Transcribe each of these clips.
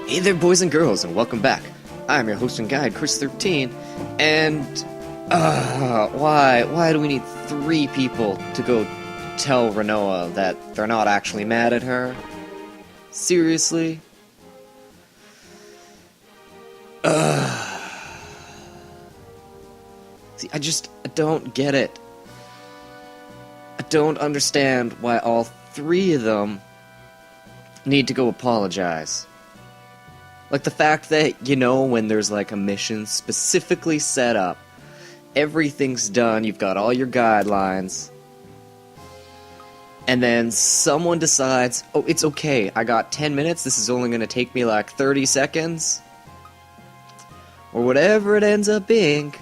Hey there, boys and girls, and welcome back. I'm your host and guide, Chris Thirtyne, and why do we need 3 people to go tell Renoa that they're not actually mad at her? Seriously? See, I don't get it. I don't understand why all 3 of them need to go apologize. Like the fact that, you know, when there's like a mission specifically set up, everything's done, you've got all your guidelines, and then someone decides, oh, it's okay, I got 10 minutes, this is only gonna take me like 30 seconds, or whatever it ends up being.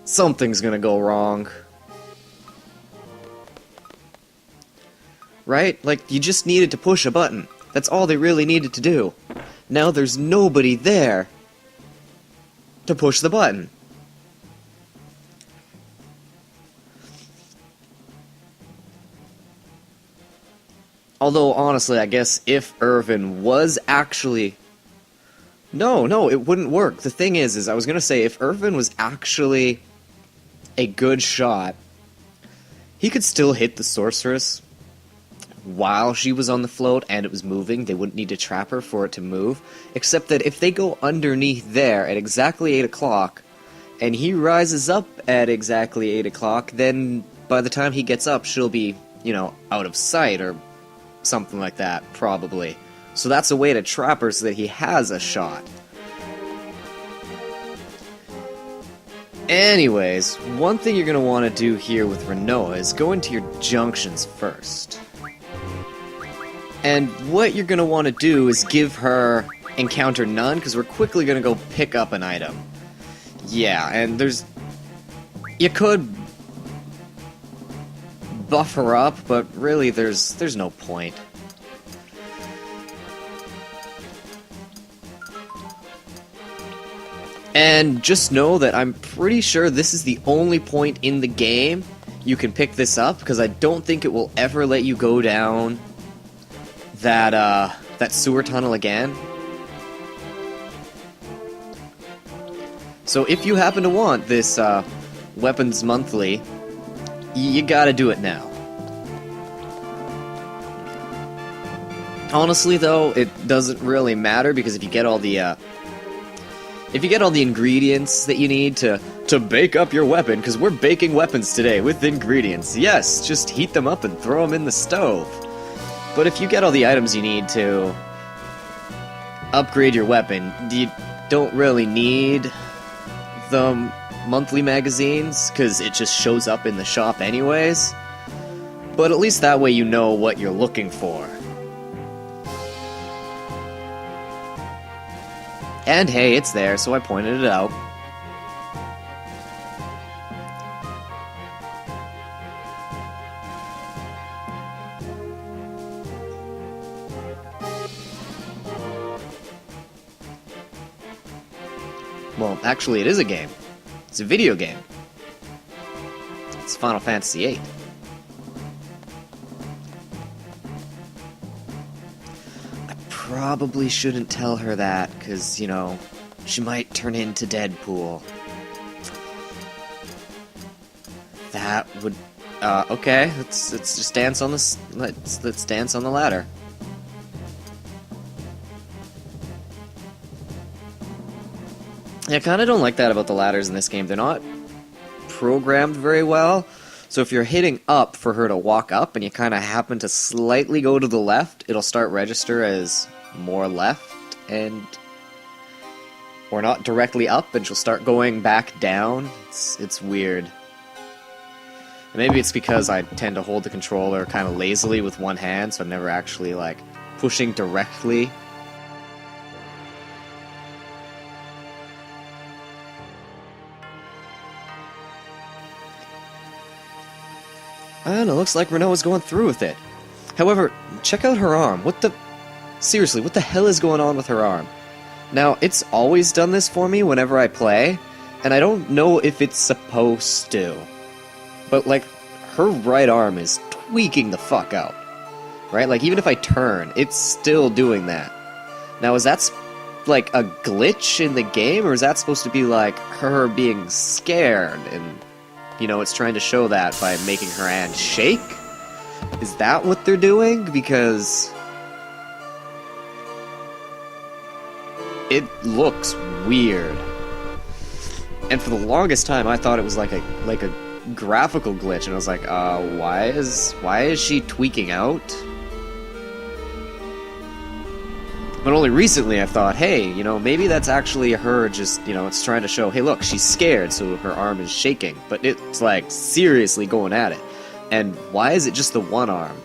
Something's gonna go wrong. Right? Like, you just needed to push a button. That's all they really needed to do. Now there's nobody there to push the button. Although, honestly, I guess if Irvin was actually... No, it wouldn't work. The thing is I was gonna say, if Irvin was actually a good shot, he could still hit the sorceress while she was on the float and it was moving. They wouldn't need to trap her for it to move, except that if they go underneath there at exactly 8 o'clock and he rises up at exactly 8 o'clock, then by the time he gets up she'll be, you know, out of sight or something like that, probably. So that's a way to trap her so that he has a shot. Anyways, one thing you're going to want to do here with Renoa is go into your junctions first. And what you're going to want to do is give her encounter none, because we're quickly going to go pick up an item. Yeah, and you could buff her up, but really there's no point. And just know that I'm pretty sure this is the only point in the game you can pick this up, because I don't think it will ever let you go down that sewer tunnel again. So if you happen to want this weapons monthly, you gotta do it now. Honestly though, it doesn't really matter, because if you get all the ingredients that you need to bake up your weapon, because we're baking weapons today with ingredients. Yes, just heat them up and throw them in the stove. But if you get all the items you need to upgrade your weapon, you don't really need the monthly magazines, because it just shows up in the shop anyways. But at least that way you know what you're looking for. And hey, it's there, so I pointed it out. Well, actually it is a game. It's a video game. It's Final Fantasy VIII. Probably shouldn't tell her that, because, you know, she might turn into Deadpool. That would... okay, let's just dance on this... Let's dance on the ladder. Yeah, I kinda don't like that about the ladders in this game. They're not programmed very well. So if you're hitting up for her to walk up and you kinda happen to slightly go to the left, it'll start register as more left, and or not directly up, and she'll start going back down. It's weird. And maybe it's because I tend to hold the controller kind of lazily with one hand, so I'm never actually like pushing directly. I don't know, looks like Renoa's going through with it. However, check out her arm. Seriously, what the hell is going on with her arm? Now, it's always done this for me whenever I play, and I don't know if it's supposed to. But, like, her right arm is tweaking the fuck out. right? Like, even if I turn, it's still doing that. Now, is that, like, a glitch in the game, or is that supposed to be, like, her being scared, and, you know, it's trying to show that by making her hand shake? Is that what they're doing? Because it looks weird. And for the longest time, I thought it was like a graphical glitch, and I was like, why is she tweaking out? But only recently I thought, hey, you know, maybe that's actually her just, you know, it's trying to show, hey, look, she's scared, so her arm is shaking. But it's, like, seriously going at it. And why is it just the one arm?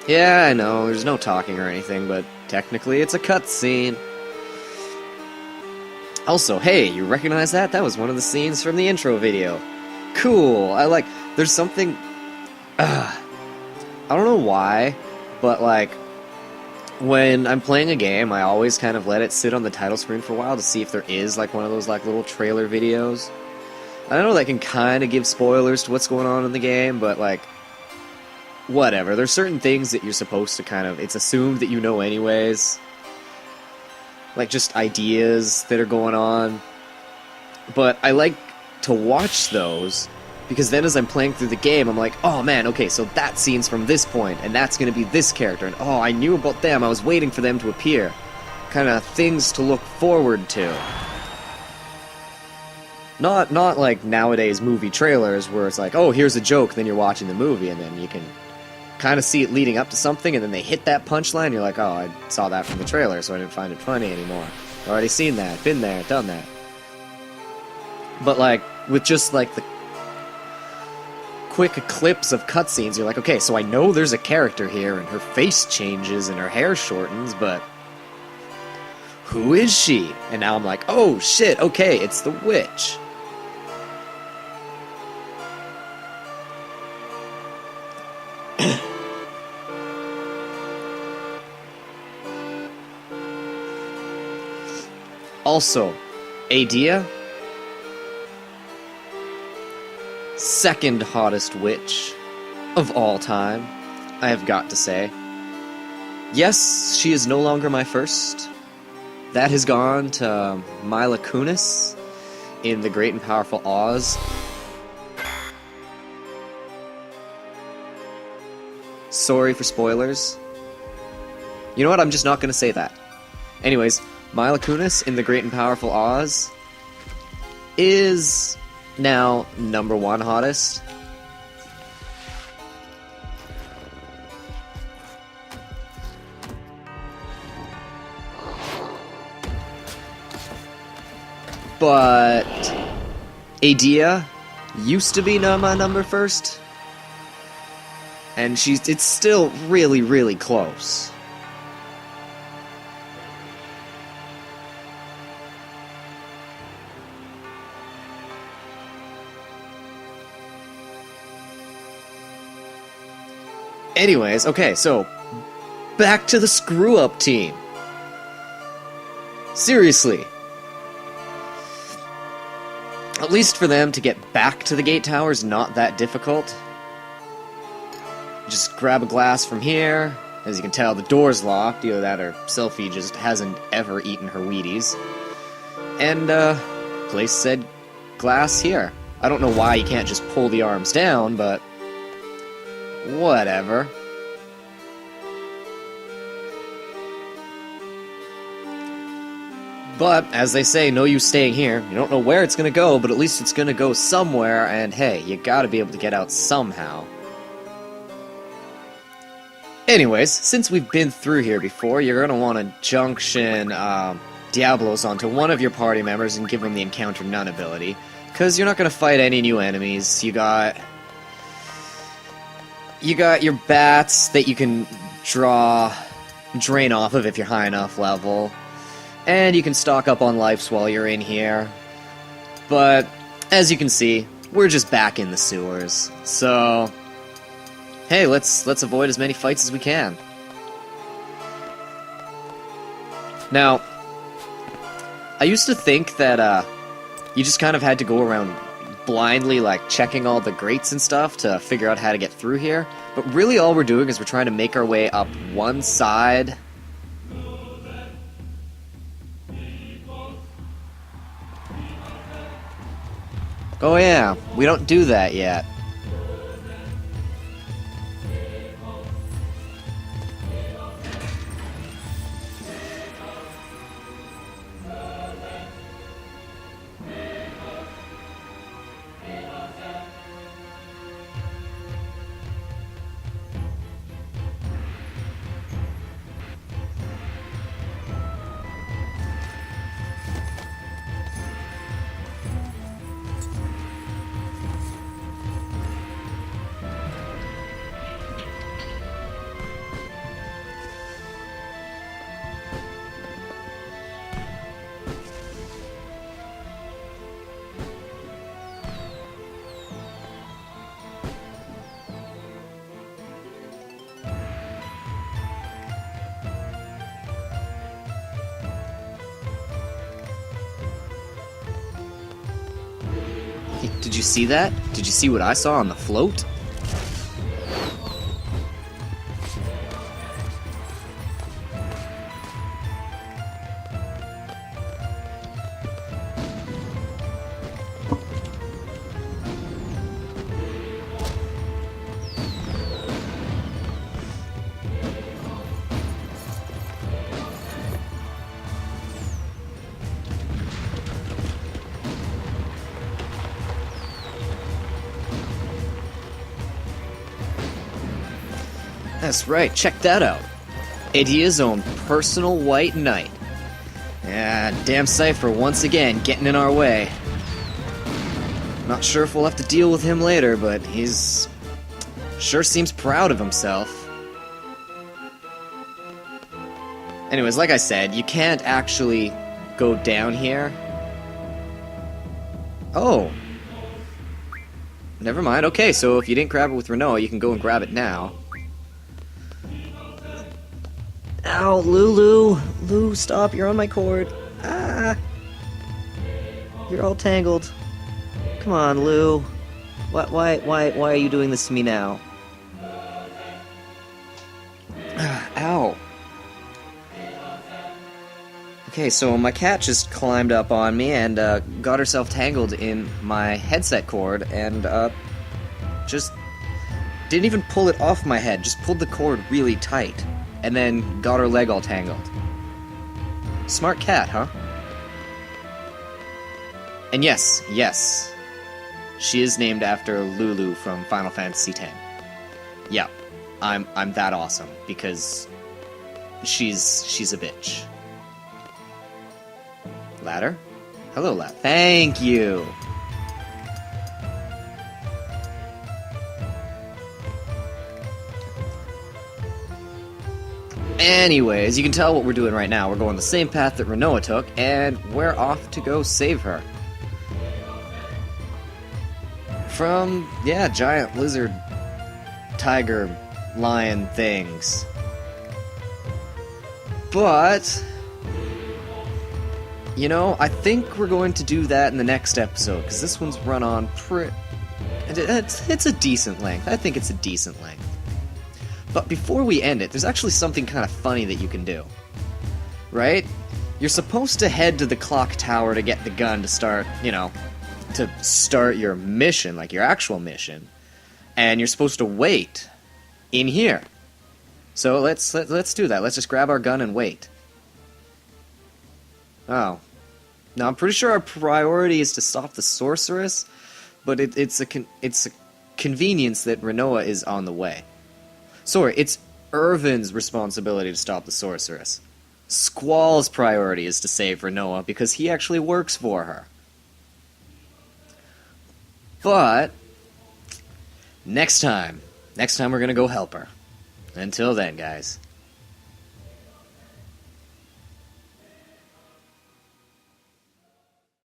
Yeah, I know, there's no talking or anything, but technically it's a cutscene. Also, hey, you recognize that? That was one of the scenes from the intro video. Cool, there's something... I don't know why, but, like, when I'm playing a game, I always kind of let it sit on the title screen for a while to see if there is, like, one of those, like, little trailer videos. I know that can kind of give spoilers to what's going on in the game, but, like... whatever, there's certain things that you're supposed to kind of, it's assumed that you know anyways. Like, just ideas that are going on. But I like to watch those, because then as I'm playing through the game, I'm like, oh man, okay, so that scene's from this point, and that's gonna be this character, and oh, I knew about them, I was waiting for them to appear. Kind of things to look forward to. Not like nowadays movie trailers, where it's like, oh, here's a joke, then you're watching the movie, and then you can kind of see it leading up to something, and then they hit that punchline, you're like, oh, I saw that from the trailer, so I didn't find it funny anymore. Already seen that, been there, done that. But, like, with just, like, the quick clips of cutscenes, you're like, okay, so I know there's a character here, and her face changes, and her hair shortens, but who is she? And now I'm like, oh, shit, okay, it's the witch. Also, Adia, second hottest witch of all time, I have got to say. Yes, she is no longer my first. That has gone to Mila Kunis in The Great and Powerful Oz. Sorry for spoilers. You know what, I'm just not going to say that. Anyways, Mila Kunis in The Great and Powerful Oz is now #1 hottest. But Adia used to be my number first, and it's still really, really close. Anyways, okay, so back to the screw-up team. Seriously. At least for them to get back to the gate tower is not that difficult. Just grab a glass from here. As you can tell, the door's locked, either that or Selfie just hasn't ever eaten her Wheaties. And, place said glass here. I don't know why you can't just pull the arms down, but whatever. But, as they say, no use staying here. You don't know where it's gonna go, but at least it's gonna go somewhere, and hey, you gotta be able to get out somehow. Anyways, since we've been through here before, you're gonna want to junction Diablos onto one of your party members and give them the Encounter None ability, because you're not gonna fight any new enemies. You got your bats that you can drain off of if you're high enough level, and you can stock up on lives while you're in here. But as you can see, we're just back in the sewers, so hey, let's avoid as many fights as we can. Now, I used to think that you just kind of had to go around blindly, like, checking all the grates and stuff to figure out how to get through here, but really all we're doing is we're trying to make our way up one side. Oh yeah, we don't do that yet. Did you see that? Did you see what I saw on the float? That's right, check that out. Idia's own personal white knight. Yeah, damn Cypher once again getting in our way. Not sure if we'll have to deal with him later, but he's sure seems proud of himself. Anyways, like I said, you can't actually go down here. Oh. Never mind. Okay, so if you didn't grab it with Renoa, you can go and grab it now. Ow, Lulu! Lou, stop, you're on my cord. Ah! You're all tangled. Come on, Lou. Why are you doing this to me now? Ow. Okay, so my cat just climbed up on me and got herself tangled in my headset cord and just didn't even pull it off my head, just pulled the cord really tight. And then got her leg all tangled. Smart cat, huh? And yes, she is named after Lulu from Final Fantasy X. Yeah, I'm that awesome because she's a bitch. Ladder? Hello, Ladder. Thank you. Anyways, you can tell what we're doing right now. We're going the same path that Renoa took, and we're off to go save her. From, yeah, giant lizard, tiger, lion things. But, you know, I think we're going to do that in the next episode, because this one's run on it's a decent length. I think it's a decent length. But before we end it, there's actually something kind of funny that you can do. Right? You're supposed to head to the clock tower to get the gun to start, to start your mission, like your actual mission. And you're supposed to wait in here. So let's do that. Let's just grab our gun and wait. Oh. Now I'm pretty sure our priority is to stop the sorceress, but it's a convenience that Renoa is on the way. Sorry, it's Irvin's responsibility to stop the sorceress. Squall's priority is to save Renoa because he actually works for her. But next time we're gonna go help her. Until then, guys.